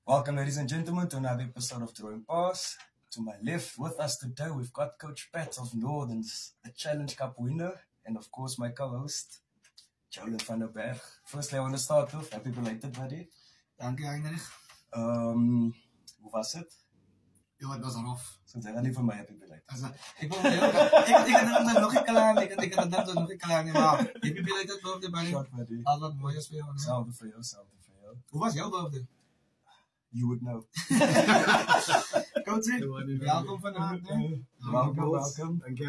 Welcome, ladies and gentlemen, to another episode of Throwing Pass. To my left, with us today, we've got Coach Pat of Northerns, the Challenge Cup winner, and of course, my co-host, Jordan van der Berg. Firstly, I want to start off. Happy belated, buddy. Dank je, Heinrich. Hoe was het? Ja, het was rough. Zo zeg niet voor mij happy belated. Also, ik had er nog een klaar, ik had er nog een klaar, maar happy belated birthday, buddy. Short, buddy. Al wat moois voor jou. Hetzelfde voor jou, hetzelfde voor jou. Hoe was jouw birthday? You would know. Coach, welkom vanavond. Welcome. Dank je,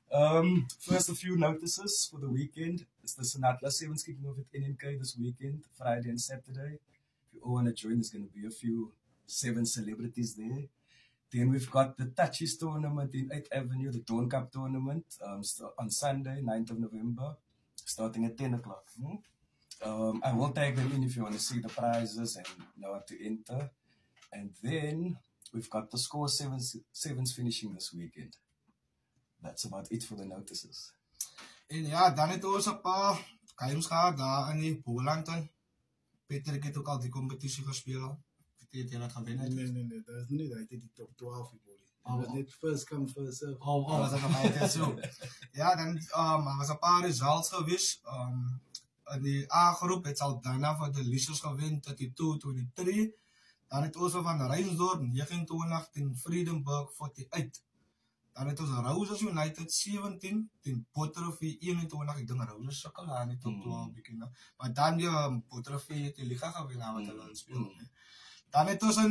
Hein. First, a few notices for the weekend. It's the Sonatla Sevens kicking off at NNK this weekend, Friday and Saturday. If you all want to join, there's going to be a few Seven celebrities there. Then we've got the Touchies tournament in 8th Avenue, the Dawn Cup tournament, on Sunday, 9th of November, starting at 10 o'clock. I will tag them in if you want to see the prizes and know how to enter. And then we've got the Score Sevens finishing this weekend. That's about it for the notices. En ja, dan het ons een paar games gehad daar in die Poland. Peter, ik heb ook al die competitie gespeeld. Vertel je dat gewinnen? Nee, dat is niet. Hij deed die top 12 in Boli. Dat was niet first come, first serve. Was dat nog altijd zo? Ja, dan was een paar results geweest. In die A-groep het Saldanha voor de Liesers gewin, 32-23. Dan het ons van Rijnsdorp, 29 in Vredenburg, 48. Dan het ons Roses United, 17 in Bottervee, 21. Ik denk Roses sukkel aan die top 12 bekend. Maar dan die Bottervee het die liga gewin, wat hulle speel. Dan het ons in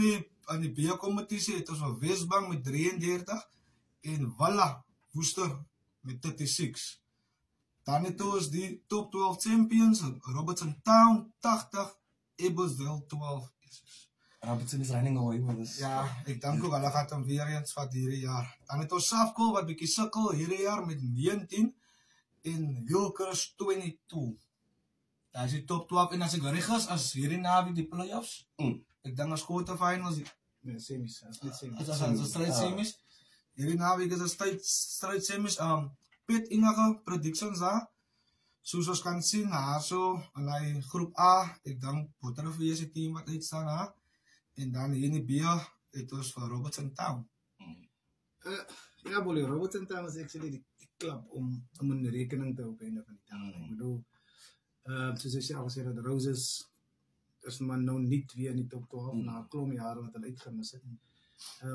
die B-competitie, het ons van Westbank met 33 en Walla Woester met 36. Dan het ons die top 12 champions, Robertson Town 80, Ebbsdale 12. Robertson is running away with us. Ja, ik denk ook, hulle gaat hem weer eens van hierdie jaar. Dan het ons Safco wat bietjie sukkel hierdie jaar met 19 en Wilkers 22. Daar is die top 12 en as ek reg is, as hierdie naweek die playoffs. Ek dink as quarterfinals. Nee, semis. Dat is niet semis. As ons strijd semis. Hierdie naweek is 'n strijd semis. Pet enige predictions daar. Soos ons kan sien, so in die groep A, ek dink Bottervee is die team wat uitstaan daar. En dan hier in die B, het ons van Robertson Town. Ja, Boli, Robertson Town is actually die klap om een rekening te hou op einde van die dag. Ik bedoel, soos jy sê, as jy dat Roses is maar nou niet weer in die top 12 na 'n klomp jare wat hulle uitgemis het.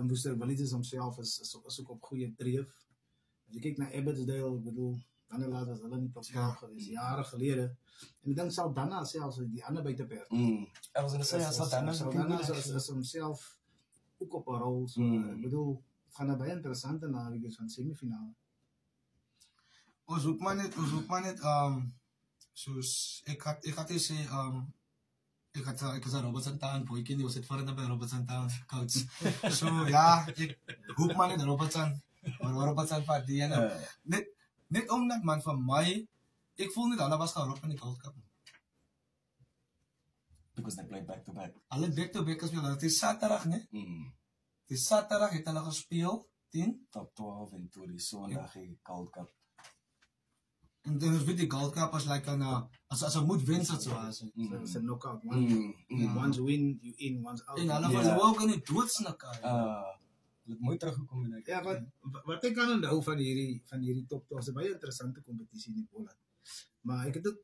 Woester Willies homself is ook op goeie dreef. As jy kyk na Ebbsdale, ek bedoel, dan laat was hulle nie top 12 gewees, jare gelede. En ek dink Saldanha selfs die ander buiteperd. I was going to say, Saldanha is homself ook op 'n rol. So, ek bedoel, het gaan 'n baie interessante naweek van semifinale. Ons hoop maar net, soos, ek had sê, ek is aan Robertson Town, boykie, die was het voorheen bij Robertson Town, coach. So, ja, ek hoop maar net Robertson van die ene. Net omdat, man, van my, ek voel net, hulle was geroep in die Gold Cup. Because they played back-to-back. Hulle back-to-back gespeeld, het is Saterdag, ne? Die Saterdag het hulle gespeel, 10. Top 12 en toe die Sondag die Gold Cup. En dan is die Gold Cup as like as 'n moet wen situasie. It's a knockout. One's win, you in, one's out. En hulle was ook in die doodsnik. Hulle het mooi teruggekom en ja, wat ek kan onthou van hierdie top 12, is 'n baie interessante kompetisie in die Poland. Maar ek het ook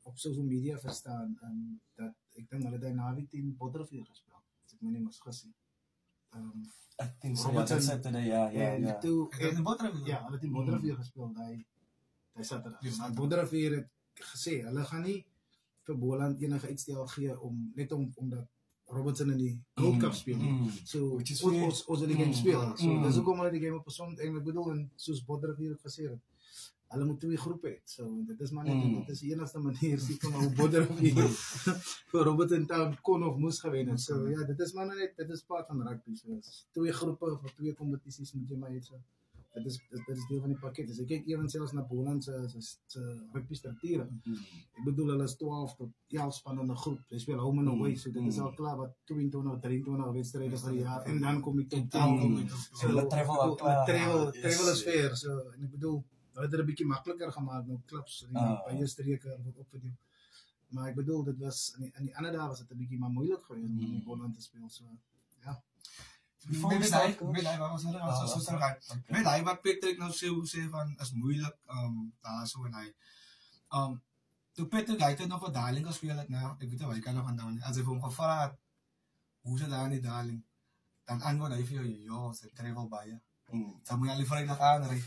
op social media verstaan dat ek dink hulle het naweek teen Bottervee gespeel. As ek my nie misgis nie. I think so. Robertson Saturday, ja. En Bottervee. Ja, hulle het in Bottervee gespeel daai Saterdag. Maar Bottervee het gesê hulle gaan nie vir Boland enige uitstel gee net omdat Robertson in die Gold Cup speel. So ons die game speel. So dis hoekom hulle die game op Sondag en ek bedoel en soos Bottervee het gesê het, hulle moet twee groepe hê. So dit is maar net dit is die enigste manier seker hoe Bottervee vir Robertson Town kon of moes gewen het. So ja, dit is maar net dit is part van rugby. So twee groepe vir twee kompetisies moet jy maar hê. So dit is deel van die pakket. As ek kyk ewen selfs na Poland se rugby strukture. Ek bedoel hulle is 12 tot 11 spanne in 'n groep. Hulle speel home and away, so dit is al klaar wat 22, 23 wedstryde vir die jaar en dan kom die top 10. So hulle travel is fair. So en ek bedoel hulle het dit 'n bietjie makliker gemaak met klubs in baie streke wat opgedeel. Maar ek bedoel, dit was in die ander dae was dit 'n bietjie maar moeilik geweest om in die Boland te speel, so ja. Met hy wat Patrick nou sê van is moeilik daar so en hy toe Patrick hy het nog 'n Darling gespeel het nou ek weet nie wat hy kan nog onthou nie as hy vir hom gevra het hoe is dit daar in die Darling dan antwoord hy vir jou ja sy travel baie dan moet jy al die Vrydag aanry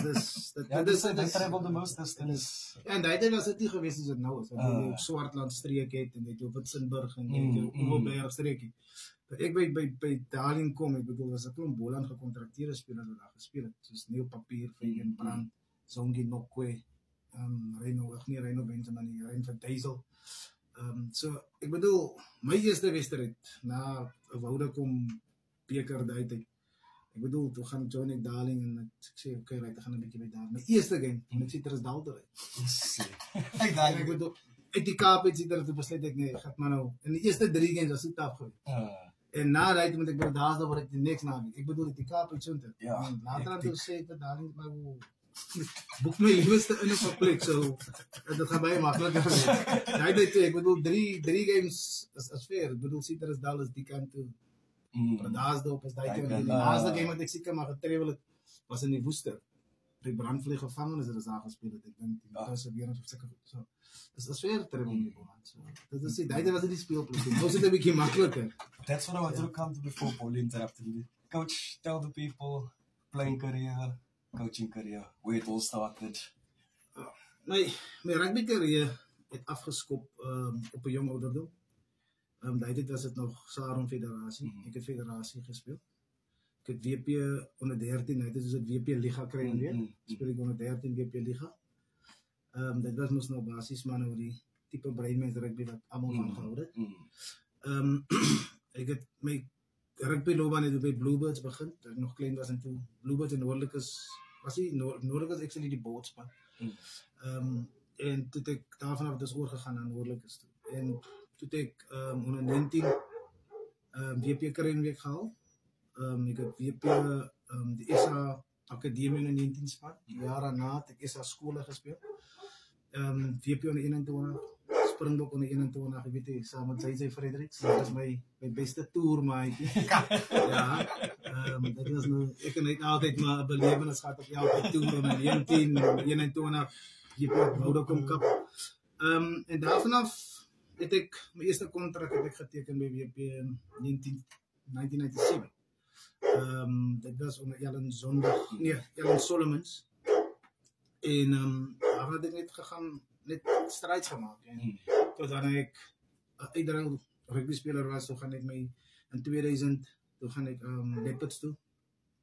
dit is travel the most distance en daai was dit nie gewees soos dit nou is want jy op Swartland streek het en jy het op Witzenburg en jy het op Oberberg streekie ek by Darling kom, ek bedoel, was 'n klomp Boland gekontrakteerde spelers wat daar gespeel het, soos Neil Papier, Fabian Brandt, Zongi Nokwe, Reino Benjamin, Rein van Duisel. So, ek bedoel, my eerste wedstryd na 'n Vodacom beker uit. Ek bedoel, toe gaan Johnny Darling en ek sê, okay, right, ek gaan 'n bietjie by Darling. My eerste game, met Citrus Dalder uit. Ek bedoel, uit die Kaap het Citrus toe besluit ek nee, ek maar nou. In die eerste 3 games was dit taaf geweest. En na daai moet ek by Daasdorp word ek die next naweek. Ek bedoel die Kaap uit Sonte. Later toe sê ek dat Darling my boek my liewerste in 'n plek so dit gaan baie makliker wees. Daai toe ek bedoel 3 games is fair. Ek bedoel Citrus Dalder is die kant toe. Daasdorp is daai kant. Die laaste game wat ek seker maar getravel het was in die Woester. Die brandvlieg gevangenis het daar gespeel het. Ek dink die perseverance of seker goed. So dis fair travel in die Boland. So dit is daai was dit die speelplek. Nou is dit 'n bietjie makliker. That's what I wanted to come to before Paul interrupted me. Coach, tell the people, playing career, coaching career, where it all started. My rugby career het afgeskop op 'n jong ouderdom. Daai was dit nog Sarum Federasie. Ek het federasie gespeel. Ek het WP onder 13, dit is 'n WP liga kry weer. Speel ek onder 13 WP liga. Dit was mos nou basies maar nou die tipe breinmens rugby wat almal van gehou het. Ek het my rugby loopbaan het by Bluebirds begin, toe ek nog klein was en toe Bluebirds en Noordlikes was actually die boardspan. En toe ek daarvan af dus oorgegaan na Noordlikes toe. En toe ek onder 19 WP Kringweek gehaal. Ek het WP die SA Akademie in 19 span. Jare na het ek SA skole gespeel. WP onder 21 Springbok onder 21, ek weet jy, saam met Sy Fredericks. Dit was my beste toer, maatjie. Ja, dit was nou, ek het altyd maar 'n belewenis gehad op elke toer onder 19, 21, WP Vodacom Cup. En daarvan af het ek, my eerste kontrak het ek geteken by WP in 1997. Dit was onder Ellen Solomons. En daar het ek net gegaan, net strijd gemaakt. En tot dan ek uitdrang rugby speler was, toe gaan ek my in 2000, toe gaan ek Leopards toe.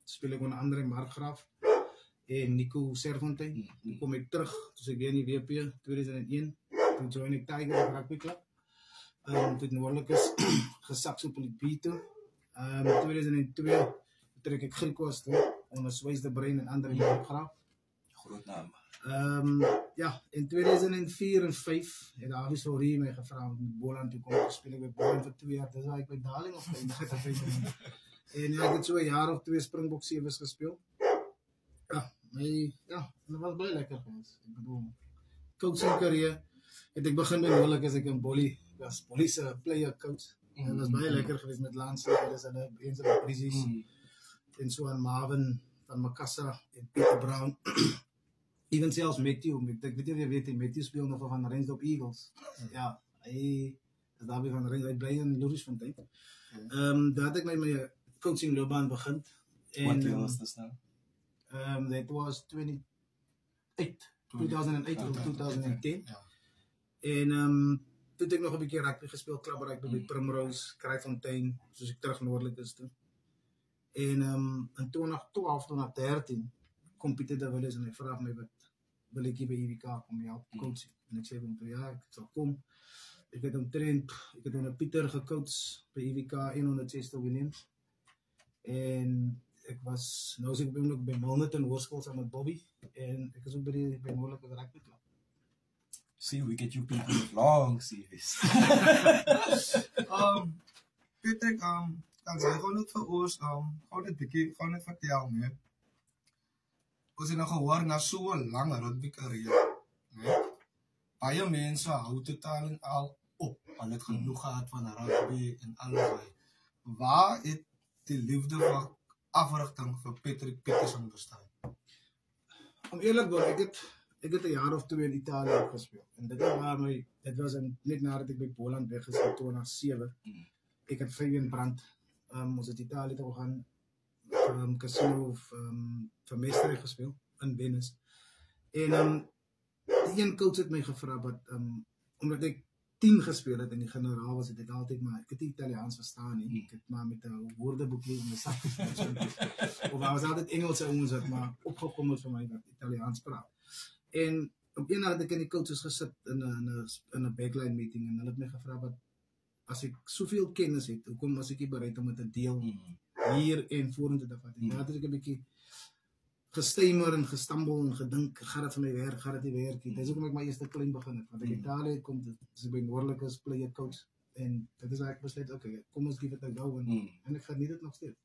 Speel ek onder andere Markgraaf en Nico Serfontein. Toen kom ek terug, toen ek weer in die WP 2001. Toen join ek Tiger Rugby Club. Toen Noordlikes gesak op die B toe. 2002 trek ek Griekwas toe, onder Swys de Bruin en Andre Markgraaf. Groot naam. Ja, in 2004 en 5 het Avis Rorie my gevra om met Boland toe kom te speel. Ek by Boland vir 2 jaar, dis waar ek by Darling of eindig het. En ja, ek het so 'n jaar of 2 Springbok series gespeel. Ja, dit was baie lekker geweest. Ek bedoel, coaching carrière het ek begin met Noordlikes as ek in Bolly was, Bolly se player coach. En dit was baie lekker geweest met Lance, dis hulle eens op presies. En so aan Marvin van Makassar en Peter Brown. Even zelfs Matthew, ik weet niet of je weet, Matthew speelde nog van Rensdorp Eagles. Ja, hij is daar weer van Rensdorp, hij in Loerisfontein. Daar had ik met mijn coaching loopbaan begin. What year was this now? That was 2008 of 2010. En toen heb ik nog een beetje rugby gespeeld, klapperrugby bij Primrose, Kraaifontein, dus ik terug noordelijk is toen. En in 2012, 2013 kom Pieter de Willis en hij vraagt mij wat wil ik hier bij IWK kom jou coachen. En ik zei van ja, ik zal komen. Ik heb omtrent, ik heb onder Pieter gecoacht bij IWK 160 Williams. En ik was, nou zit ik ook bij Milnerton Hoërskool samen met Bobby. En ik was ook bij Noordelijke Rugby Club. See, we get you people with long CV's. Pieter, kan jy gewoon net vir ons, gewoon net vertel, nee. Ons het nou gehoor na so 'n lang rugby carrière, né? baie mense hou totaal en al op. Hulle het genoeg gehad van rugby en alles. Waar het die liefde vir afrigting vir Patrick Peterson bestaan? Om eerlijk te worden, ik heb een jaar of 2 in Italië gespeeld. En dit was net nadat ik bij Poland weg is in 2007. Ik heb Fabian Brandt, ons uit Italië toe gaan, casino van Meesterij gespeeld, in Venice. En die een coach het mij gevraagd, omdat ik 10 gespeeld heb en die generaal was, het ik altijd maar, ik heb die Italiaans verstaan niet. Ik heb maar met een woordenboekje in mijn zak gespeeld. Of hij was altijd Engelse jongens, maar opgekomen voor mij dat Italiaans praat. En op een had ik in die coaches gezet in een backline meeting en hulle het mij gevraagd, als ik zoveel kennis heb, hoe was ik bereid om het te deel hier en vorentoe te vatten. Daar had ik een beetje gestemer en gestambel en gedink, gaat het van mij werk, gaat het niet werken. Dat is ook omdat ik mijn eerste klein begin heb. Want in Italië komt het, dus ik ben behoorlijk als player coach. En dat is eigenlijk besluit, oké, kom eens, give it a go. En ik ga niet het nog steeds.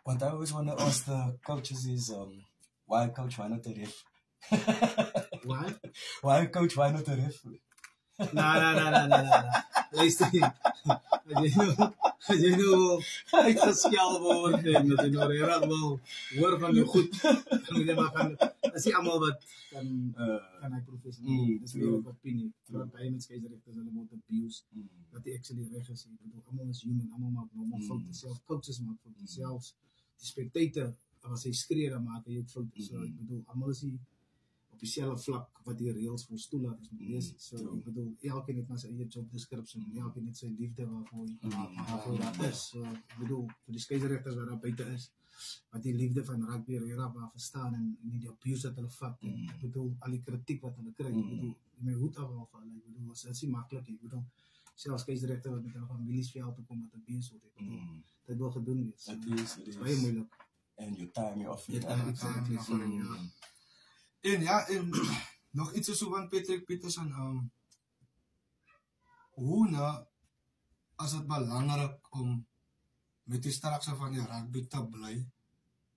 What I always want to ask the coaches is, why coach, why not the ref? Why? Why coach, why not the ref? Nee. Luister niet. Als je nou uitgeskel wordt en dat je nou heel wil hoor van je goed, dan moet je maar gaan. Dat is niet allemaal wat kan hij professioneel. Dat is weer een opinie. Vooral bij met scheidsrechters en about abuse. Dat die actually recht is. Ik bedoel, allemaal is human, allemaal maakt normaal fouten. Zelfs coaches maken fouten. Zelfs die spectator, als hij schreeuwen maken, je ook fouten. So, ik bedoel, allemaal is die officiële vlak wat die reels voor toelaat is met deze. So, ik bedoel, elke net naar zijn job description, elke net zijn liefde waarvoor dat is. So, ik bedoel, voor die scheidsrechters waar dat buiten is, wat die liefde van rugby waar verstaan en die abuse dat hulle vat. Ik bedoel, al die kritiek wat hulle krijgt. Ik bedoel, mijn hoed afvallen. Ik bedoel, dat is niet makkelijk. Ik bedoel, zelfs scheidsrechter wat met een familiesveld te komen met abuse wordt. Ik bedoel, dat wil gedaan wees. Het is baie moeilijk. And you time you off. En ja, en nog iets zo van Patrick Peterson. Hoe nou, als het belangrijk om met die strakse van die rugby te blijven,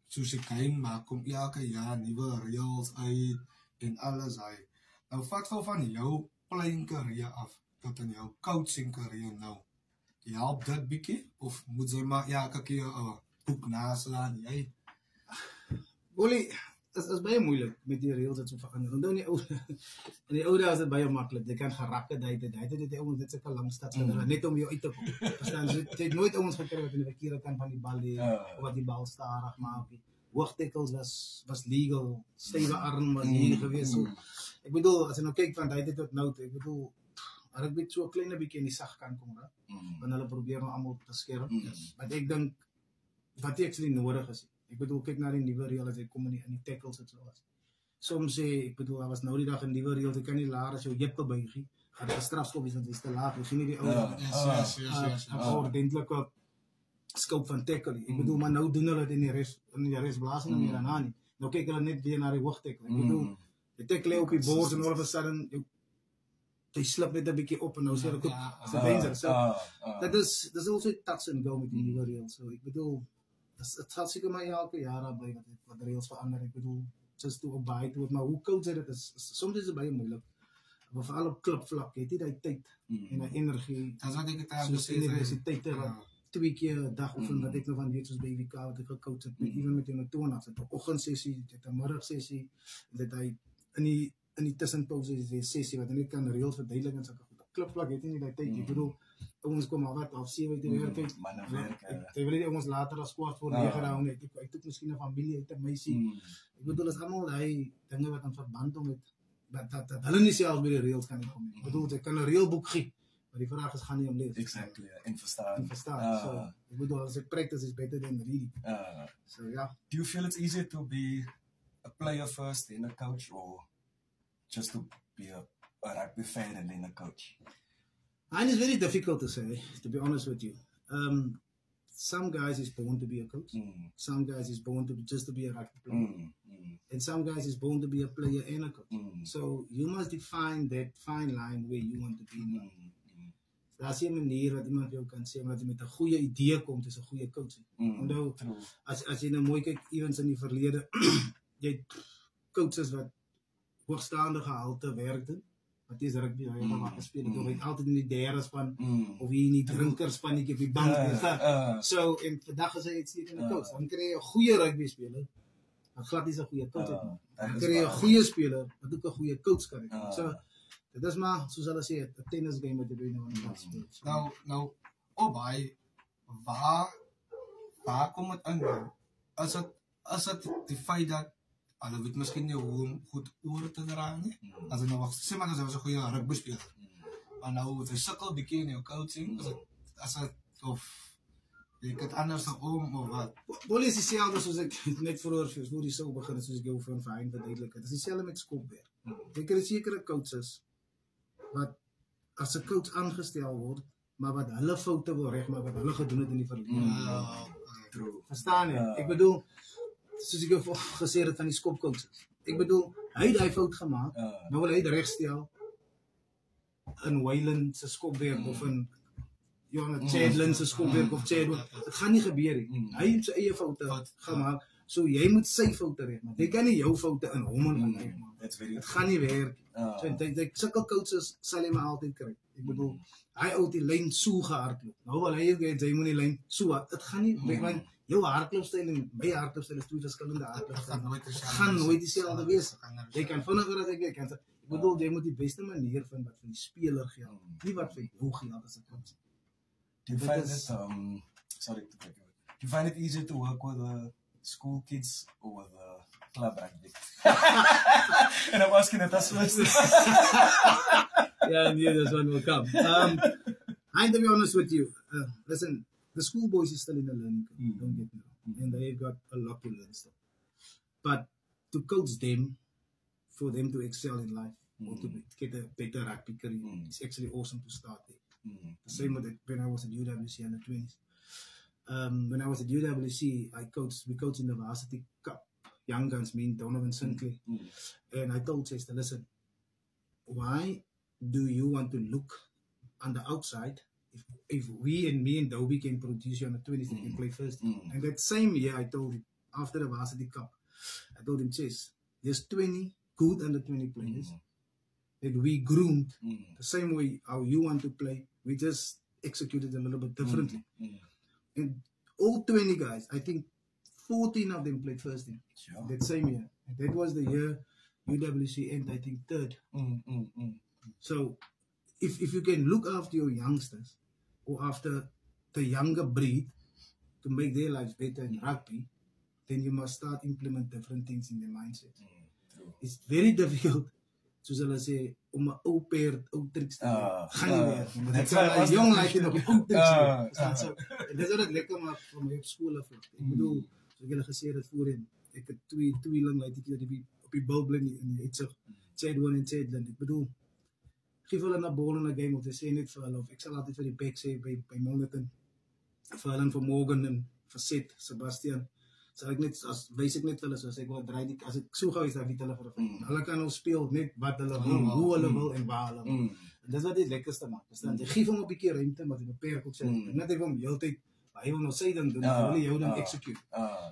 soos ek hy maak om elke jaar nuwe reels uit en alles uit. Nou vat van jou playing career af tot in jou coaching career nou. Help dit bietjie of moet jy maar elke keer 'n boek naslaan? Jy Boelie, het is baie moeilijk met die reels dat zo veranderen. Want in die oude was het baie makkelijk. Je kan gerakken, die jongens dit zeker lang staat. Net om jou uit te komen. Verstaan, ze heeft nooit jongens gekregen wat in de verkeerde kant van die bal of wat die bal starig maakt. Hoogtikkels was legal. Stijve arm was hier geweest. So, ik bedoel, als je nou kijkt van tijd tot nou, ik bedoel, had ik zo'n kleine beetje in die zachtkant komen. Want hulle proberen allemaal te schermen. Maar ik denk, wat die actually nodig is. Ik bedoel, kijk naar die nieuwe reel, als ik kom in die tackles en zoals. Soms ik bedoel, hij was nou die dag een nieuwe reel, ik kan niet laten als je jeppe bij je gaat de strafschop is, want het is te laat. We zien die oude ordentelijke scope van tackle. Ik bedoel, maar nou doen we het in de rest blazen meer dan aan. Nou kijken we net weer naar die hoogtackle. Ik bedoel, de tackle op je boord en all of a sudden, hij slapt net een beetje op en nou zeg ik, het is danger. Dat is also touch and go met die nieuwe reel. So, ik bedoel, het gaat zeker maar elke jaar aan wat de rails veranderen. Ik bedoel, just to abide to it. Maar hoe koud het is, soms is het baie moeilijk. Maar vooral op clubvlak, het die tijd en die energie. Dat is wat ik het aan soos universiteit, wat 2 keer 'n dag oefen, wat ek nou van weet, soos by WK, wat ek gecoach het, even met die toon-af, het 'n oggendsessie, dit 'n middagsessie, dit hy in die tussenpause is 'n sessie, wat net kan reels verduidelik en sulke goed. Clubvlak het nie die tyd, ek bedoel, ons kom al wat af 7 uit die werk uit. Ek wil nie ons later as kwart voor 9 raam net. Ek het miskien 'n familie, ek het 'n meisie. Ek bedoel, is almal daai dinge wat aan verband hom met dat hulle nie selfs by die reels kan kom. Ek bedoel, ek kan 'n reelboek gee, maar die vraag is gaan nie om lees. Exactly, en verstaan. So, ek bedoel, as ek practice is better than reading. So yeah. Do you feel it's easier to be a player first, then a coach, or just to be a rugby fan and then a coach? And it's very difficult to say, to be honest with you. Some guys is born to be a coach. Some guys is born to just to be a rugby player. And some guys is born to be a player and a coach. So you must define that fine line where you want to be. Daar is 'n manier wat iemand jou kan sê, omdat jy met 'n goeie idee kom, dis 'n goeie coach. Onthou, as jy nou mooi kyk, evens in die verlede, jy het coaches wat hoogstaande gehalte werk doen, wat is rugby, hy het maar gespeel, of hy het altyd in die derde span, of hy in die drinkerspannetjie op die bank. So, en vandag is hy uitstekende coach. Dan kry jy 'n goeie rugby speler, wat glad nie so 'n goeie coach het nie. Dan kry jy 'n goeie speler, wat ook 'n goeie coach kan hê. So, dit is maar, soos hulle sê, 'n tennis game wat jy nou aan speel. Nou, Obai, waar kom het in? As het die feit dat hulle weet miskien nie hoe om goed oor te dra nie. As hy nou wacht, sê maar as hy was 'n goeie rugby speler. Maar nou het hy sukkel bietjie in jou coaching, as het of ek het anders om of wat. Bolle is dieselfde soos ek net voor die show begin het, soos ek jou van Fyn verduidelik het. Dit is dieselfde met skopwerk. Jy kry sekere coaches wat as 'n coach aangestel word, maar wat hulle foute wil regmaak wat hulle gedoen het in die verlede. Verstaan jy? Ek bedoel, soos ek jou gesê het van die skopcoaches. Ek bedoel, hy het daai fout gemaak, nou wil hy dit regstel in Wayland se skopwerk of in Chadlin se skopwerk of Chadwin. Dit gaan nie gebeur nie. Hy het sy eie foute gemaak, so jy moet sy foute regmaak. Jy kan nie jou foute in hom en regmaak. Dit gaan nie werk. So die sulke coaches sal jy maar altyd kry. Ek bedoel, hy ou die lyn so gehardloop. Nou wil hy jy moet die lyn so, dit gaan nie werk. Jou hardloopstyl en my hardloopstyl is twee verskillende hardloopstyl. Dit gaan nooit dieselfde wees. Jy kan vinniger as ek kan. Ek bedoel, jy moet die beste manier vind wat vir die speler geld, nie wat vir jou geld as 'n coach. Do you find it, sorry to break you. Do you find it easier to work with school kids or with club rugby? And I'm asking it as first. Yeah, I knew this one will come. I to be honest with you, listen, the school boys is still in the learning curve, don't get me wrong, and they've got a lot to learn still. But to coach them, for them to excel in life, or to get a better rugby career, it's actually awesome to start there. The same with when I was at UWC under 20s. When I was at UWC, we coached in the Varsity Cup. Young guns, me and Donovan Sinclair. And I told Chester, listen, why do you want to look on the outside if me and Dobie can produce you on the 20s and can play first? And that same year, I told him, after the Varsity Cup, I told him, Chess, there's 20 good under 20 players that we groomed the same way how you want to play. We just executed a little bit differently. And all 20 guys, I think 14 of them played first team that same year. And that was the year UWC ended, I think, third. So if you can look after your youngsters or after the younger breed to make their lives better in rugby, then you must start implement different things in their mindset. It's very difficult, soos hulle sê, om 'n ou perd ou triks te doen. Gaan nie werk nie. Dit is jong like en op die ou triks. So dis wat dit lekker maak vir my op skool af. Ek bedoel, soos ek julle gesê het voorheen, ek het twee lang laaitjies op die bulblin in die uitsig. Chadwin en Chadlin. Ek bedoel, geef hulle 'n bal in 'n game of te sê net vir hulle of ek sal altyd vir die back sê by Monaghan vir hulle en vir Morgan en vir Seth, Sebastian. So ek net wys ek net hulle soos ek wil draai as ek so gou is dan weet hulle vir hulle kan nou speel net wat hulle wil, hoe hulle wil en waar hulle wil. En dis wat die lekkerste maak. Verstaan jy? Gee hom 'n bietjie ruimte maar jy beperk ook sy. Net ek hom heeltyd hy wil nou sy ding doen, wil jy jou dan execute.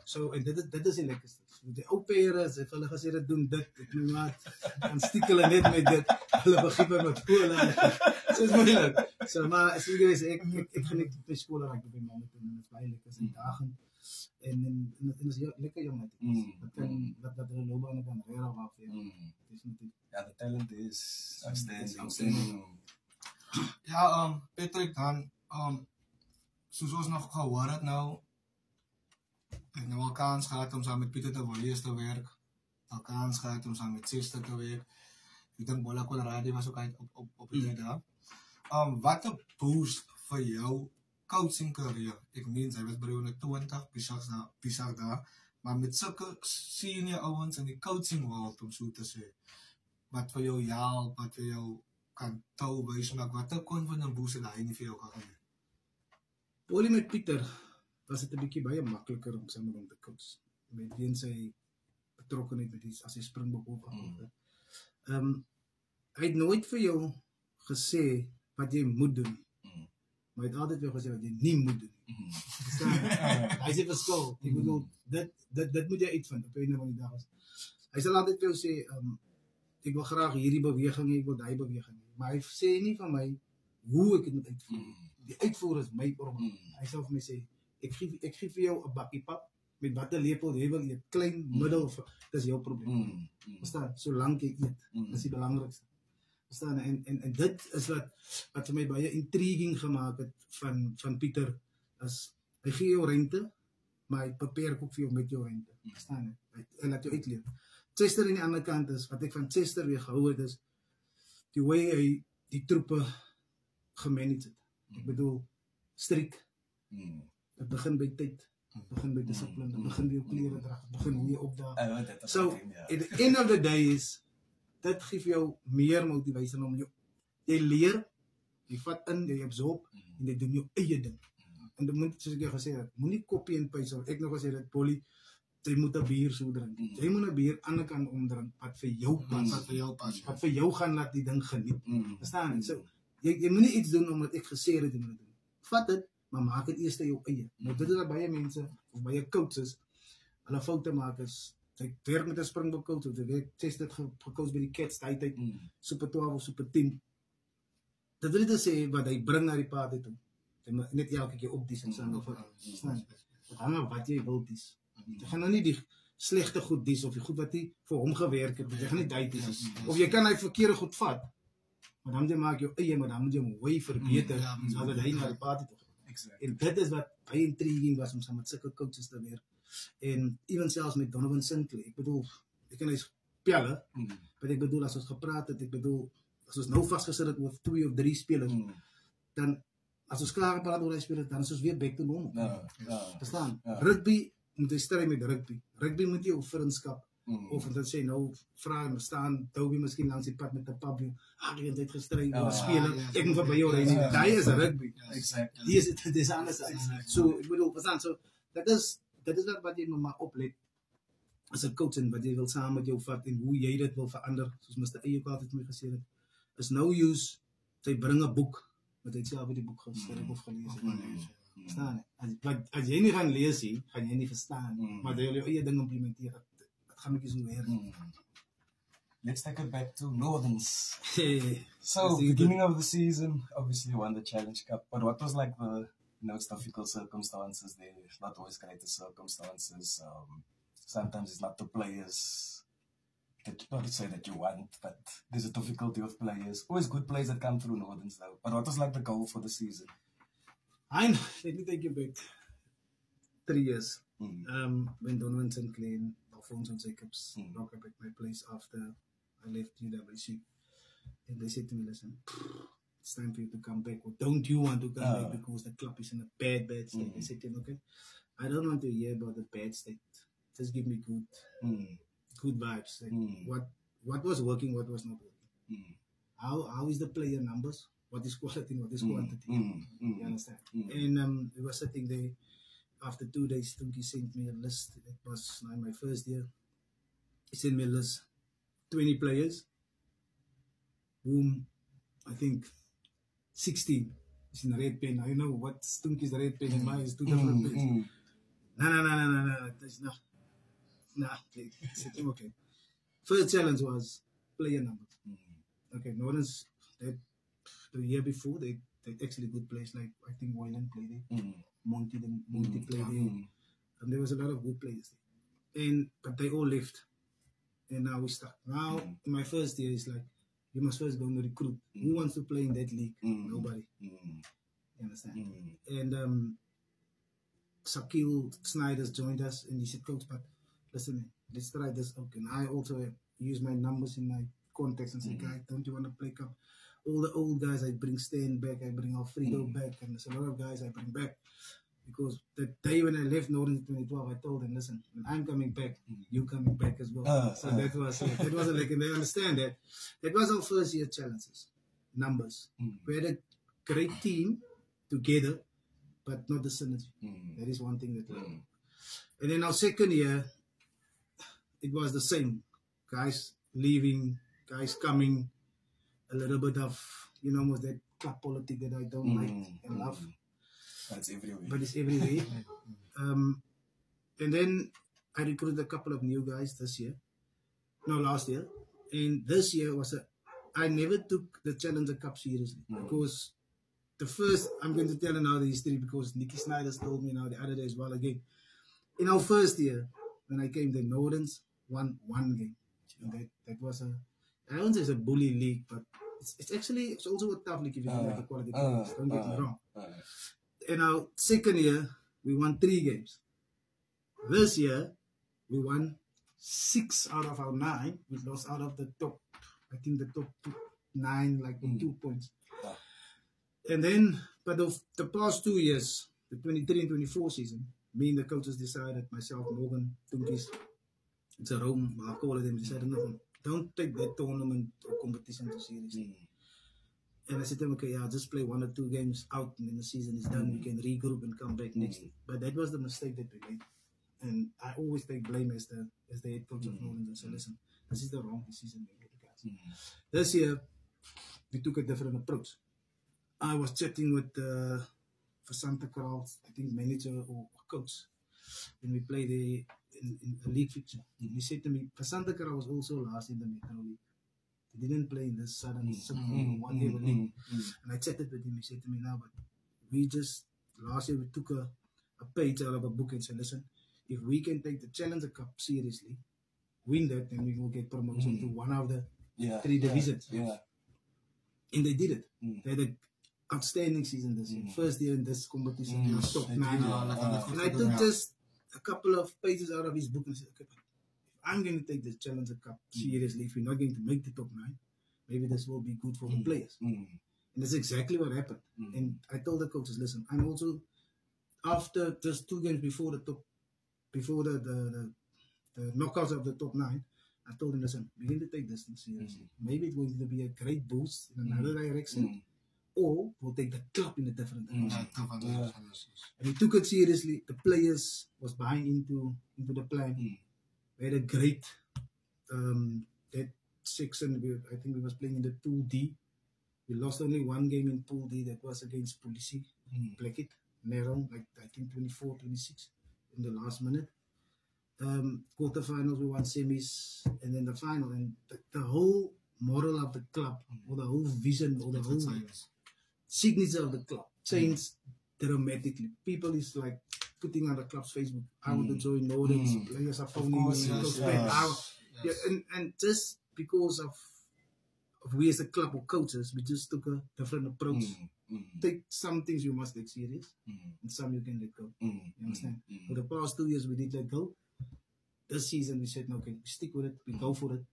So en dit is die lekkerste. Die ou pere as hulle gesê dit doen dit, ek noem maar dan stiek hulle net met dit. Hulle begin met skole. So is moeilik. So maar as jy weet ek geniet die skool raak by my met en dit is baie lekker se dagen. En is lekker jong met dat hulle loopbaan kan regtig af. Definitief. Ja, the talent is outstanding. Ja, Patrick dan soos ons nog gehoor het nou ek nou al kans gehad om saam met Pieter de Villiers te werk. Al kans gehad om saam met Chester te werk. Ek dink Bola Colorado was ook uit op die dag. Wat 'n boost vir jou coaching career. Ek meen sy was by 20 Pieter daar, maar met sulke senior ouens in die coaching world om so te sê. Wat vir jou jaal, wat vir jou kan tou wys maak, wat 'n kon van 'n boost het hy nie vir jou gegee. Olie met Pieter was dit 'n bietjie baie makliker om saam met hom te coach. Met wie sy betrokkenheid met die as hy Springbok opgekom. Hy het nooit vir jou gesê wat jy moet doen. Maar hy het altyd vir jou gesê wat jy nie moet doen. Hy sê verskil. Ek bedoel dit moet jy uitvind op 'n of ander dag. Hy sal altyd vir jou sê ek wil graag hierdie beweging hê, ek wil daai beweging hê. Maar hy sê nie van my hoe ek dit moet uitvoer. Die uitvoer is my probleem. Hy sê vir my sê, ek gee vir jou 'n bakkie pap met watter lepel jy wil eet, klein, middel, dis jou probleem. Verstaan? Solank jy eet, dis die belangrikste. Verstaan? En dit is wat vir my baie intriguing gemaak het van Pieter, as hy gee jou ruimte, maar hy beperk ook vir jou met jou ruimte. Verstaan? Hy laat jou uitleef. Chester aan die ander kant is, wat ek van Chester weer gehou het, is die way hy die troepe gemanage het. Ek bedoel, strik. Het begin by tyd, het begin by discipline, het begin by jou klere draag, het begin hier opdaag. So, at the end of the day is, dit geef jou meer motivasie om jy leer, jy vat in, jy absorb, en jy doen jou eie ding. En dit moet, soos ek jou gesê het, moet nie kopie en paste, ek nog gesê dat Polly, jy moet 'n bier so drink. Jy moet 'n bier aan die kant omdrink, wat vir jou pas, wat vir jou gaan laat die ding geniet. Verstaan jy? So, jy moet nie iets doen omdat ek gesê het jy moet doen. Vat dit, maar maak dit eers jou eie. Nou dit is dat baie mense, of baie coaches, hulle foute maak is, ek werk met 'n Springbok coach, of ek test dit gecoach by die Cats, die tyd, Super 12 of Super 10. Dit wil nie sê wat hy bring na die party toe. Jy moet net elke keer opdies en sê, verstaan jy? Dit hang af wat jy wil dies. Jy gaan nou nie die slegte goed dies, of die goed wat nie vir hom gewerk het, jy gaan nie die dies. Of jy kan hy verkeerde goed vat, maar dan moet jy maak jou eie, maar dan moet jy hom way verbeter, sodat hy na die party toe gaan. En dit is wat baie intriguing was, om saam met sulke coaches te werk. En even selfs met Donovan Sinclair, ek bedoel, ek kan hy spelle, maar ek bedoel, as ons gepraat het, ek bedoel, as ons nou vastgesit het oor 2 of 3 spelers, dan, as ons klaar gepraat oor die spelers, dan is ons weer back to normal. Verstaan? Rugby, moet jy stry met rugby. Rugby moet jy op vriendskap, of dat sê, nou, vraag, staan, Toby miskien langs die pad met die Pablo, die het uit gestry, oor speler, ek moet by jou reis, die is rugby. Dit is anders. So, ek bedoel, verstaan, so, dit is wat jy maar oplet, as 'n coach, en wat jy wil saam met jou vat, en hoe jy dit wil verander, soos Mr. Eyekout het my gesê het, is no use, sy bring 'n boek, wat hy self die boek geskryf of gelees het. Verstaan? As jy nie gaan lees nie, gaan jy nie verstaan, maar jy wil jou eie ding implementeer, dat gaan ek so weer. Let's take it back to Northerns. So, beginning of the season, obviously you won the Challenge Cup, but what was like the, it's difficult circumstances there, not always great circumstances, sometimes it's not the players, not to say that you want, but there's a difficulty with players, always good players that come through Northerns though, but what was like the goal for the season? Let me take you back 3 years, when Donovan Sinclair and Alfonso Jacobs knocked up at my place after I left UWC, and they said to me, listen, it's time for you to come back, or don't you want to come back because the club is in a bad state. I said to him, okay, I don't want to hear about the bad state, just give me good vibes, like what was working, what was not working, how is the player numbers, what is quality, what is quantity, you understand? And we were sitting there, after 2 days, Tunki sent me a list, it was my first year, he sent me a list, 20 players, whom I think 16 is in the red pen. I know what Tunki's red pen and mine is 2 different pens. No, that's not. Nah, I said, okay. First challenge was player numbers. Okay, Northern's, the year before, they actually good players, like I think Wayland played there, Monty played there, and there was a lot of good players there. But they all left, and now we start. Now, in my first year, it's like, you must first go and recruit. Who wants to play in that league? Nobody. You understand? And Sakil Snyder's joined us, and he said, Coach, but listen, man, let's try this out. And I also use my numbers in my context and say, guys, don't you want to play cup? All the old guys, I bring Stan back, I bring Alfredo back, and there's a lot of guys I bring back. Because the day when I left Northern in 2012, I told them, listen, when I'm coming back, you coming back as well. So that was like, and they understand that. That was our first year challenges, numbers. We had a great team together, but not the synergy. That is one thing that we learned. And then our second year, it was the same. Guys leaving, guys coming, a little bit of, almost that club politics that I don't like and love. That's everywhere. But it's everywhere. And then I recruited a couple of new guys last year. And this year I never took the Challenger Cup seriously because the first, I'm going to tell you now the history because Nicky Snyder's told me now the other day as well again. In our first year, when I came, the Northerns won one game. And that was I don't say it's a bully league, but it's also a tough league if you don't like the quality players. Don't get me wrong. In our second year, we won 3 games. This year, we won 6 out of our 9. We lost out of the top, I think the top 9, like 2 points. And then, but the past 2 years, the 23 and 24 season, me and the coaches decided, myself, Morgan, Tunkies, Jerome, I'll call it them, decided, no, don't take that tournament or competition too seriously. And I said to them, okay, I'll just play 1 or 2 games out and then the season is done. We can regroup and come back next year. But that was the mistake that we made. And I always take blame as the head coach of Northern and say, listen, this is the wrong decision we made, guys. This year, we took a different approach. I was chatting with for Santa Cruz, I think manager or coach, when we played in a league fixture. He said to me, for Santa Cruz was also last in the Metro League. They didn't play in this sudden whatever league. And I chatted with him. He said to me, now, but we just, last year we took a page out of a book and said, listen, if we can take the Challenger Cup seriously, win that, then we will get promotion to one of the 3 divisions. And they did it. They had an outstanding season this year. First year in this competition, top 9. And I took just a couple of pages out of his book and said, okay, I'm going to take the Challenger Cup seriously. If we're not going to make the top 9, maybe this will be good for the players. And that's exactly what happened. And I told the coaches, listen, I'm also, after just 2 games before the knockouts of the top 9, I told them, listen, we're going to take this thing seriously. Maybe it's going to be a great boost in another direction, or we'll take the club in a different direction. And we took it seriously. The players was buying into the plan. We had a great that section. I think we was playing in the Pool D. We lost only 1 game in Pool D. That was against Polisie, Blackett, narrow, like I think 24-26 in the last minute. Quarterfinals, we won semis, and then the final. And the whole model of the club, or the whole vision, or the whole signature of the club changed dramatically. People is like putting on the club's Facebook, I want to join Northern's, players are phoning me, and just because of we as a club or coaches, we just took a different approach. Take some things you must take serious, and some you can let go. You understand? For the past 2 years, we did let go. This season, we said, no, okay, we stick with it, we go for it,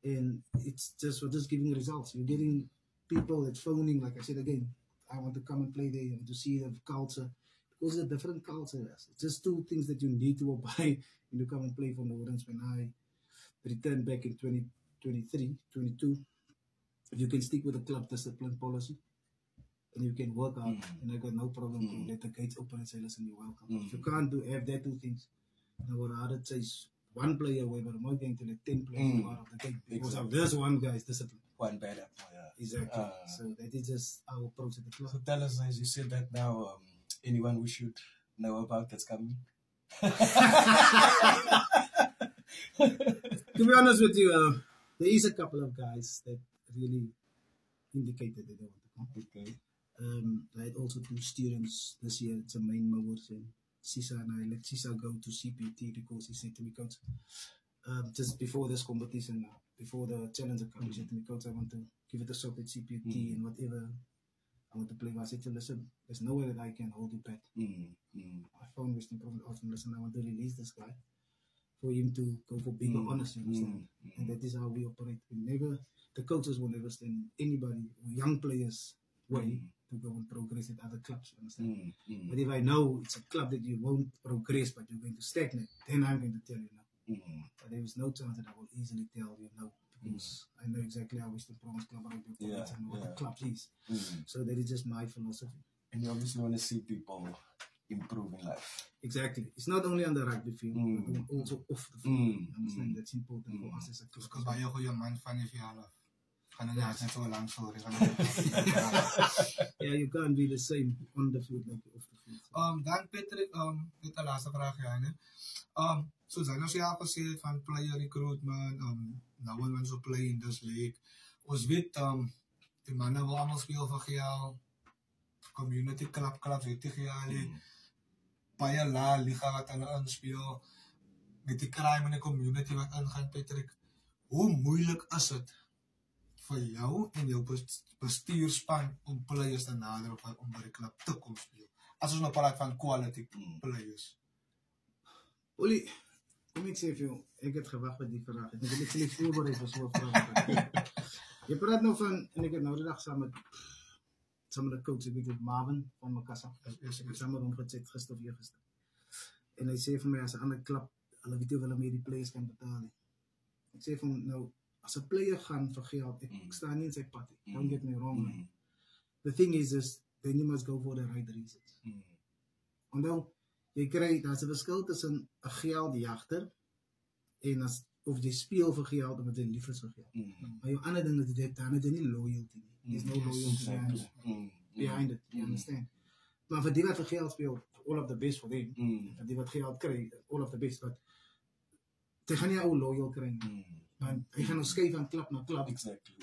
and we're just giving results. You're getting people that's phoning, like I said again, I want to come and play there, I want to see the culture. Because it's a different culture. It's just 2 things that you need to abide when you come and play for Northerns. When I returned back in 2023, 22, if you can stick with the club discipline policy and you can work out, and I got no problem to let the gates open and say, listen, you're welcome. If you can't have that 2 things, I would rather chase 1 player away, but I'm not going to let 10 players go out of the gate because of this 1 guy's discipline. 1 bad apple, Exactly. So that is just our approach at the club. So tell us, as you said that now, anyone we should know about that's coming? To be honest with you, there is a couple of guys that really indicated that they want to come. Okay. I had also 2 students this year, it's a main mowers, and Sisa and I let Sisa go to CPT because he said to me, coach, just before this competition, before the Challenger Cup, he said to me, coach, I want to give it a shot at CPT and whatever I want to play. I said to him, listen, there's no way that I can hold you back. I found Western Province, asked him, listen, I want to release this guy for him to go for bigger honors, you understand? And that is how we operate. The coaches will never stand anybody, young players, way to go and progress at other clubs, you understand? But if I know it's a club that you won't progress, but you're going to stagnate, then I'm going to tell you no. But there is no chance that I will easily tell you no, because I know exactly how Western Province Club operates and what the club is. So that is just my philosophy. And you obviously want to see people improve in life. Exactly. It's not only on the rugby field, but also off the field. You understand? That's important for us as a club. Because by your man fan if you have Kan ja, net so lank sorry. Yeah, you can't be the same on the field like off the field. Dan Patrick, dit 'n laaste vraag ja, né? So dan as jy al gesê het van player recruitment, nou when so play in this league, ons weet die manne wil almal speel vir geld, community club weet jy geld, baie la liga wat hulle inspeel, met die crime in die community wat ingaan, Patrick. Hoe moeilik is dit vir jou en jou bestuurspan om players te nader om by die klub te kom speel? As ons nou praat van quality players. Olie, kom ek sê vir jou, ek het gewag met die vraag. Ek het net voorberei vir so 'n vraag. Jy praat nou van, en ek het nou die dag saam met die coach, ek weet het Marvin van Makassa, ek het saam met hom gechat gister of eergister. En hy sê vir my, as 'n ander klub, hulle weet hoe hulle meer die players kan betaal nie. Ek sê vir hom, nou, as 'n player gaan vir geld, ek staan nie in sy pad nie. Don't get me wrong, man. The thing is, then you must go for the right reasons. Onthou, jy kry, daar's 'n verskil tussen 'n geldjagter en of jy speel vir geld omdat jy lief is vir geld. Maar jou ander ding is dit, dan is jy nie loyalty nie. There's no loyalty behind it, you understand? Maar vir die wat vir geld speel, all of the best for them. Vir die wat geld kry, all of the best, but jy gaan nie ou loyal kry nie. Want hy gaan nou skuif van klub na klub. Exactly.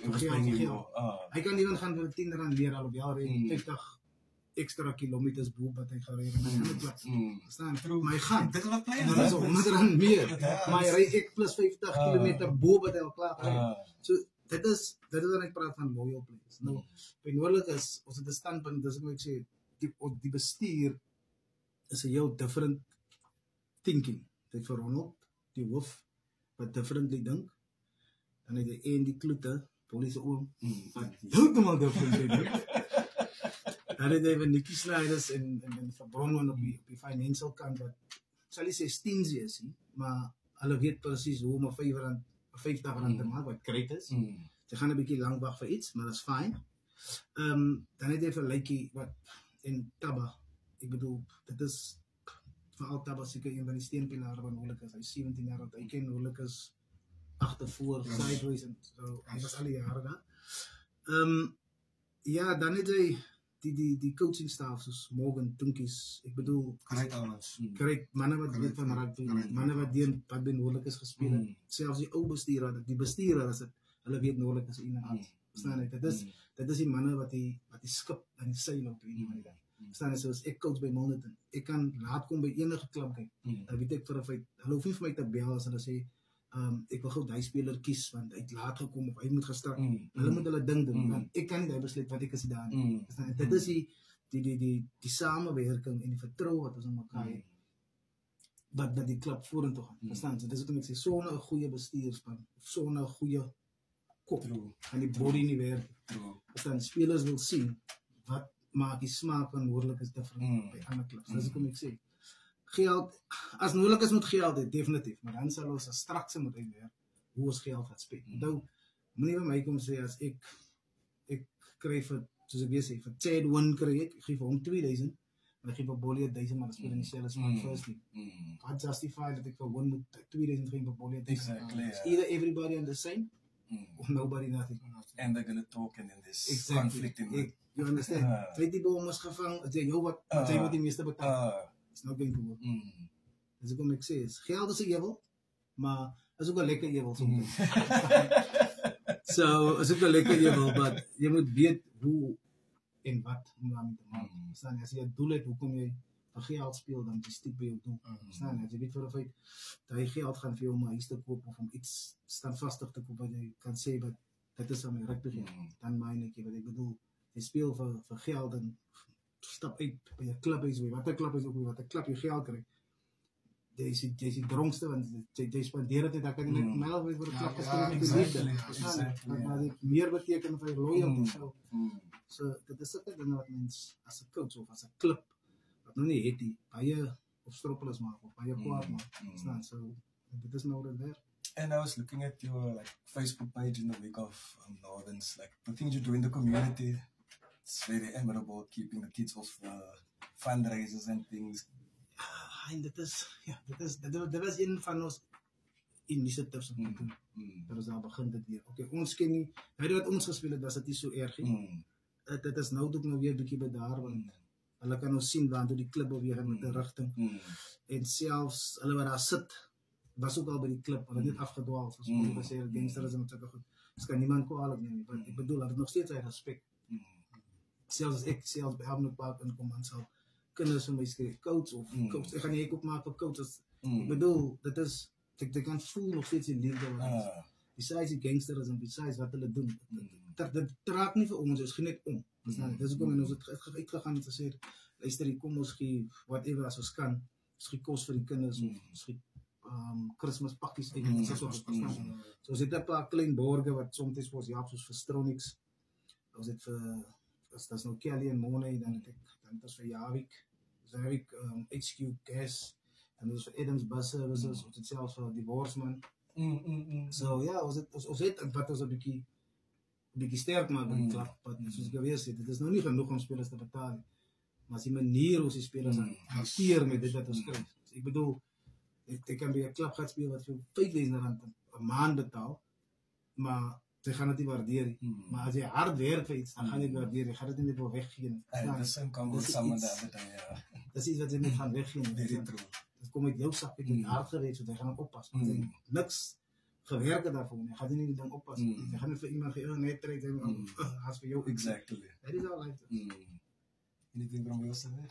Hy kan nie gaan vir 10 rand leer al op jaar en 50 extra kilometers boop wat hy gaan ry na 'n ander plek. Verstaan? Maar hy gaan. Dit is wat players. En dan is 100 rand meer. Maar hy ry ek plus 50 kilometer boop wat hy al klaar ry. So dit is wat ek praat van loyal players. Nou, benodig is ons het 'n standpunt, dis ek sê die bestuur is 'n heel different thinking. Dit vir Ronald, die hoof wat differently dink. Dan het hy die kloete, polisie oom, wat heeltemal differently dink. Dan het hy van Nikki Snyders en van Bronwyn op die financial kant wat, sal nie sê stingy is nie, maar hulle weet presies hoe om 'n 50 rand te maak, wat great is. Sy gaan 'n bietjie lank wag vir iets, maar dat is fine. Dan het hy vir Lykie wat, en Tabba, ek bedoel, dit is veral Tabba seker een van die steunpilare van Hoolikes, hy is 17 jaar oud, hy ken Hoolikes agtervoor, sideways, en so, hy was al die jare daar. Ja, dan het hy die coaching staff soos Morgan, Tunkies, ek bedoel, correct, manne wat weet van rugby, manne wat by Hoolikes gespeel het, selfs die ou bestuurder is dit, hulle weet Hoolikes inderdaad, verstaan jy, dit is die manne wat die skip en die seil op die manier. Verstaan jy, soos ek coach by Milnerton, ek kan laat kom by enige klub kyk, dan weet ek vir 'n feit, hulle hoef nie vir my te bel as hulle sê, ek wil gou die speler kies, want hy het laat gekom, of hy moet gestart, hulle moet hulle ding doen, want ek kan nie die besluit wat ek is daar nie. Dit is die samewerking en die vertrouwe wat ons in mekaar het, wat die klub vorentoe gaan, verstaan, so dis wat ek sê, sonder 'n goeie bestuurspan, of sonder 'n goeie kop, en die body nie werk, verstaan, spelers wil sien, wat maak die smaak van Hoolikes different by ander klubs, dis wat ek sê, geld, as Hoolikes moet geld het, definitief, maar dan sal ons 'n strakse moet uitwerk, hoe ons geld gaat speel. Nou, moenie by my kom sê, as ek kry vir, soos ek weer sê, vir Chad Win kry ek geef hom 2000, en ek geef vir Bollie 1000, maar ek speel in die selfde span first league. Wat justify dat ek vir Win moet 2000 geef vir Bollie 1000? It's either everybody on the same, or nobody nothing. And they're going to talk and in this conflict in the... You understand? Twee die boom is gevang, as jy wat jy moet die meeste betaal. It's not going to work. Dis ook om ek sê, geld is 'n ewel, maar is ook 'n lekker ewel soms. So, is ook 'n lekker ewel, maar jy moet weet hoe en wat om daarmee te maak. Verstaan jy, as jy 'n doel het, hoekom jy vir geld speel, dan jy stiek by jou doel. Verstaan jy, as jy weet vir 'n feit, dat jy geld gaan vir jou om 'n huis te koop, of om iets standvastig te koop, wat jy kan sê, dat dit is aan my rugby geld, dan meen ek, wat ek bedoel, jy speel vir geld, en stap uit by 'n klub is, wat 'n klub is ook, wat 'n klub jy geld kry. Jy is die dronkste, want jy spandeer dit, dan kan jy net meld wees vir 'n klub gespeel met die liefde. Maar dit meer beteken vir loyalty. So, dit is sulke dinge wat mens, as 'n coach, of as 'n klub, wat nou nie het die, baie opstroppelers maak, of baie kwaad maak. So, dit is nou wat daar. And I was looking at your Facebook page in the week of Northerns, the things you do in the community. It's very admirable, keeping the kids off fundraisers and things. En dit was een van ons, initiatives om te doen. Dat is daar begin dit weer. Okay, ons ken nie, nou wat ons gespeel het, was dit nie so erg nie. Dit is nou ook nou weer 'n bietjie bedaar, want hulle kan nou sien waar toe die klip beweeg met 'n rigting. En selfs hulle wat daar sit, was ook al by die klip, hulle het net afgedwaal, soos ons gesê het, gangsterisme met sulke goed. Dus kan niemand kwalijk nemen, want ek bedoel, dat het nog steeds uit respect. Zelfs als ik zelfs bij Hamlet Park inkom, dan zal kinders van mij schrijven, coach of coach, ik ga niet ook maken voor coaches. Ik bedoel, dat is, ik kan voelen nog steeds die liefde. Besides die gangsters en besides wat hulle doen. Dat raakt niet voor ons, dus geen net om. Dus ik ben ons uitgegaan en gezegd, luister, kom misschien whatever als ons kan, misschien kost voor die kinders of misschien Christmas pakkies uit. So ons het 'n paar klein borge wat soms vir ons help, soos vir Stronix. Ons het vir as nou Kelly en Money, dan het ons vir Javik. So Javik HQ Gas, en ons vir Adams Bus Services, ons het selfs vir die Borsman. So ja, ons het wat ons 'n bietjie sterk maak by die klub, wat soos ek gewees het, dit is nou nie genoeg om spelers te betaal nie. Maar as die manier hoe die spelers hanteer met dit wat ons kry. Ek bedoel, ek kan by 'n klub gaan speel wat vir R5,000 'n maand betaal, maar sy gaan dit nie waardeer nie. Maar as jy hard werk vir iets, dan gaan jy dit waardeer. Jy gaan dit nie net weggee nie. Dis 'n kan goed saam met daardie ding, ja. Dis iets wat jy net gaan weggee nie. Dit kom uit jou sak, jy het hard gewerk, so jy gaan oppas. Jy niks gewerk daarvoor nie. Jy gaan nie die ding oppas nie. Jy gaan net vir iemand gee, net trek jy as vir jou. Exactly. That is all like that. Anything from your side?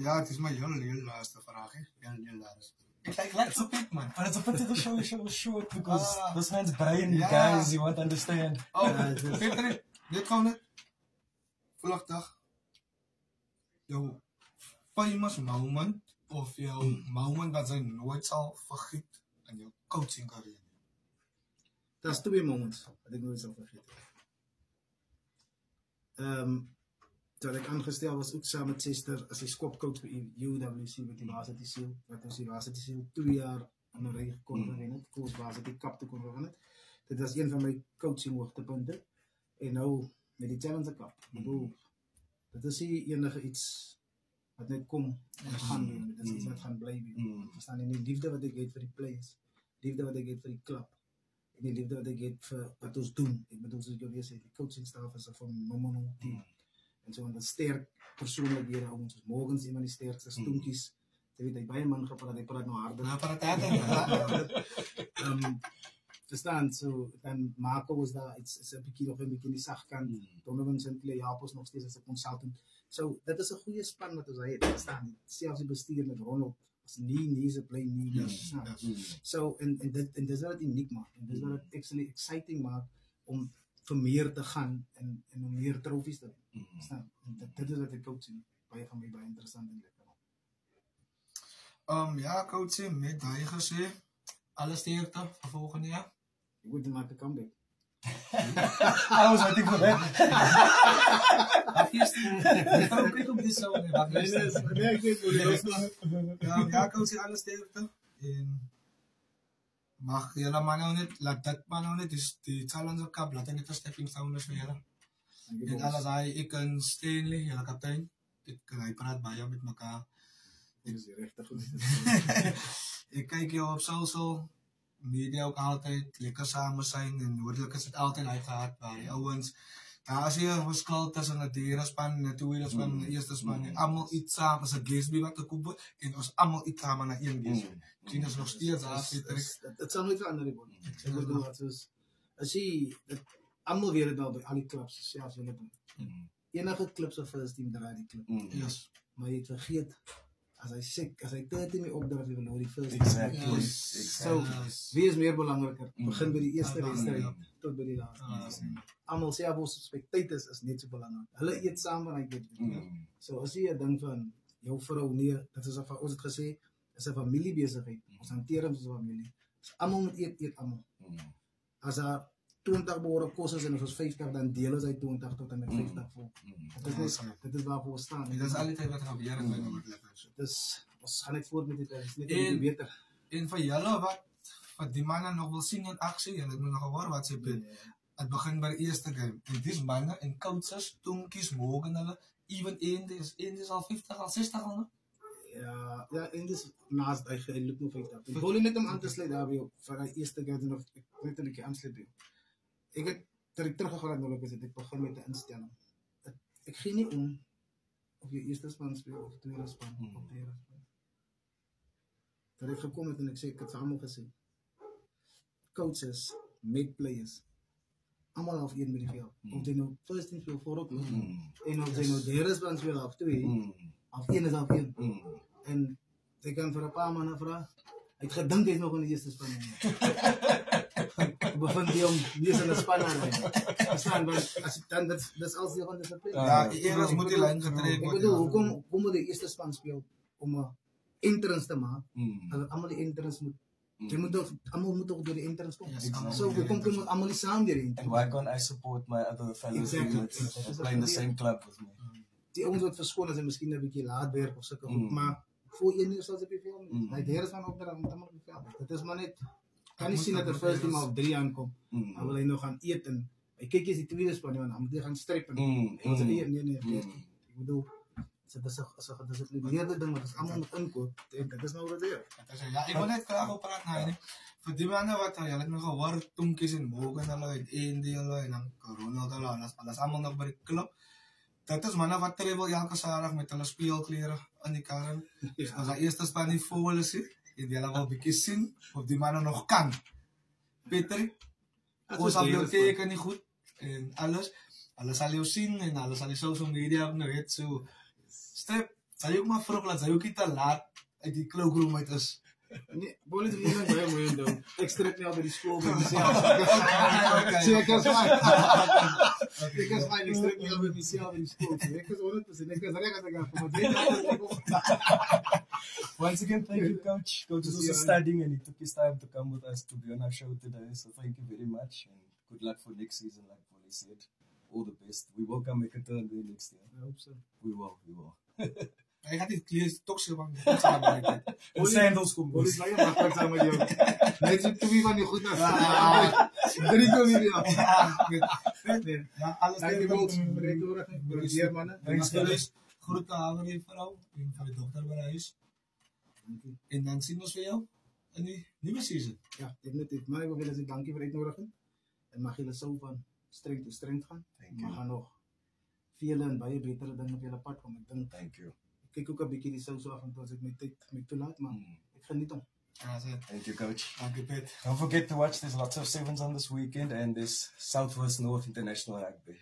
Ja, het is maar heel laaste vraag, hè. Heel laaste. Let's a bit, man. But it's a bit of a short because this man's brain, guys, you won't understand. Peter, dit gaan net vlugtig jou famous moment of jou moment wat jy nooit sal vergeet in jou coaching carrière. Dat is 2 moments wat ek nooit sal vergeet. Toen ik aangesteld was, ook samen met Sister, als skopcoach bij UWC met die Varsity Seal. Wat was die Varsity Seal 2 jaar aan de rij kon winnen. Koos Varsity Cup te kon winnen. Dit was een van mijn coaching hoogtepunten. En nou met die Challenger Cup. Dat is hier enige iets wat net kom en gaan doen. Dat is iets wat gaan blijven. Verstaan je? Die liefde wat ik heb voor die players. Liefde wat ik heb voor die club. En die liefde wat ik heb voor wat ons doen. Ik bedoel, zoals ik al zei, die coachingstaf is van Momono team. En zo, en dat sterk persoonlijkheden, ons morgens een van die sterkste stoenkies. Jy weet, hy baie man gepraat, hy praat nou harder. Nou, praat Verstaan, so, dan Marco was daar, is een beetje in die zachtkant. Donovan Sinclair, help ons nog steeds als een consultant. So, dat is een goede span wat ons het, verstaan. Zelfs die bestuur met Ronald, als nie, ze play nie, verstaan. So, en dit is wat het uniek maakt. En dit is wat het actually exciting maakt, om voor meer te gaan en om meer trofies te winnen. Dit is wat ik ook zie. Baie van mij baie interessant en lekker. Ja, coach, met daai gesê, alles sterkte vir volgende jaar. Ik moet maken comeback. I was waiting for that. Wat is dit? Kyk op die sou nie. Wat is dit? Nee, ek weet hoe Ja, coach, alles sterkte. En mag julle maar nou net, laat dit maar nou net, die Challenger Cup, laat net 'n stepping stone is vir julle. En alles hy, ek en Stanley, julle kaptein, hy praat baie met mekaar. Dit is regtig goed. Ek kyk jou op social media ook altyd, lekker samen zijn, en noordelijk is het altijd uitgehad, waar die ouwens, daar is hier verskil tussen die derde span, en die tweede span, en die eerste span, en allemaal iets samen, as een Gatsby wat te koop word, en ons allemaal iets samen naar één Gatsby. Sien is nog steeds daar, het sal nooit verander worden. Ek bedoel, as jy, allemaal weer het al by al die clubs, selfs julle doen. Enige clubs of first team draai die club. Yes. Maar jy het vergeet, as hy 13 mee opdrag wil nou die first Exactly. So, wie is meer belangriker? Begin by die eerste wedstrijd tot by die laaste. Almal sê ons spectators is net so belangrik. Hulle eet saam en hy eet. So as jy 'n ding van jou vrou nee, dit is ons het gesê, is 'n familiebesigheid. Ons hanteer hom soos 'n familie. So almal moet eet almal. As daar 20 behoorlik kos is en ons 50, dan deel ons uit 20 tot en met 50 vol. Dit is waarvoor we staan. Dit is altyd wat gebeur in my noordelijk. Dus ons gaan net voort met dit, is net beter. En vir julle wat die manne nog wil sien in aksie, en ek moet nog hoor wat sy doen. Het begin by die eerste game. En dis manne en coaches, toenkies, mogen hulle, even eend is al 50, al 60 al, Ja, en dis naast hy loop nog 5 dae. Ek wil net om aan te sluit daar by vir die eerste keer nog net 'n bietjie aansluit by. Ek het teruggegaan nou ek begin met 'n instelling. Ek gee nie om of jy eerste span speel of tweede span of derde span. Daar het gekom het en ek sê ek het almal gesê. Coaches, met players. Almal half een met die veld. Of jy nou first team speel voorop en of jy nou derde span speel half 2. Half 1 is half 1. En ek kan vir 'n paar manne vra. Hy het gedink hy's nog in die eerste span. Bevind jy hom nie in 'n span aan. Verstaan want as dan dis als jy gaan dis Ja, eers moet die lyn getrek word. Ek bedoel hoekom moet die eerste span speel om 'n entrance te maak? Dat almal die entrance moet. Jy moet almal moet ook deur die entrance kom. So hoekom kom almal nie saam deur die entrance? And why can't I support my other fellow teammates that play in the same club with me? Die ons wat verskoon as hy miskien 'n bietjie laat werk of sulke goed, maar voor 1 uur sal dit op die veld. Hy deur is van op daar om op die veld. Dit is maar net kan nie sien dat die first team op 3 aankom. Dan wil hy nog gaan eet en hy kyk eens die tweede span want dan moet hy gaan stryp en ons sê nee. Ek bedoel dit is 'n gedisciplineerde ding wat ons almal moet inkoop en dit is nou wat dit is. Ja, ek wil net graag op praat na hy. Vir die manne wat jy het nog gehoor toenkies en boeke en hulle het deel en dan corona het hulle alles almal nog by die klub. Dit is manne wat travel elke Saterdag met hulle speelklere in die karre. As hy eerste span nie vol is, jy wil wel 'n bietjie sien of die manne nog kan. Pieter, ons al jou teken nie goed en alles. Hulle sal jou sien en hulle sal die social media nou weet so. Strip, sal jy ook maar vroeg laat, sal jy ook nie te laat uit die cloakroom uit is. Nee, bolle het nie baie mooi doen. Ek strip nie al by die skool by myself. So ek is fine. Ek is fine, ek strip nie al by myself by die skool. Ek is 100%, ek is reg as ek gaan. Once again, thank you, Coach. Coach is also studying and he took his time to come with us to be on our show today. So thank you very much and good luck for next season, like Polly said. All the best. We will come make a turn there next year. I hope so. We will. Hy het dit klees tokse van. En sandals kom. Ons lê maar maklik saam met jou. Net so twee van die goed na. 3 kom hier ja. Ja, alles net die manne. Groete aan die vrou en vir die dogter by huis. En dan sien ons vir jou in die nuwe season. Ja, definitief. Maar ek wil julle sê dankie vir die uitnodiging. En mag julle sou van strength to strength gaan. Maar gaan nog vele en baie betere dinge op julle pad kom. Ek dink thank you. Ek kyk ook 'n bietjie die sou so af en toe as ek my tyd met toelaat, maar ek geniet hom. Thank you, Coach. Dankie, Pet. Don't forget to watch. There's lots of sevens on this weekend and there's Southwest North International Rugby.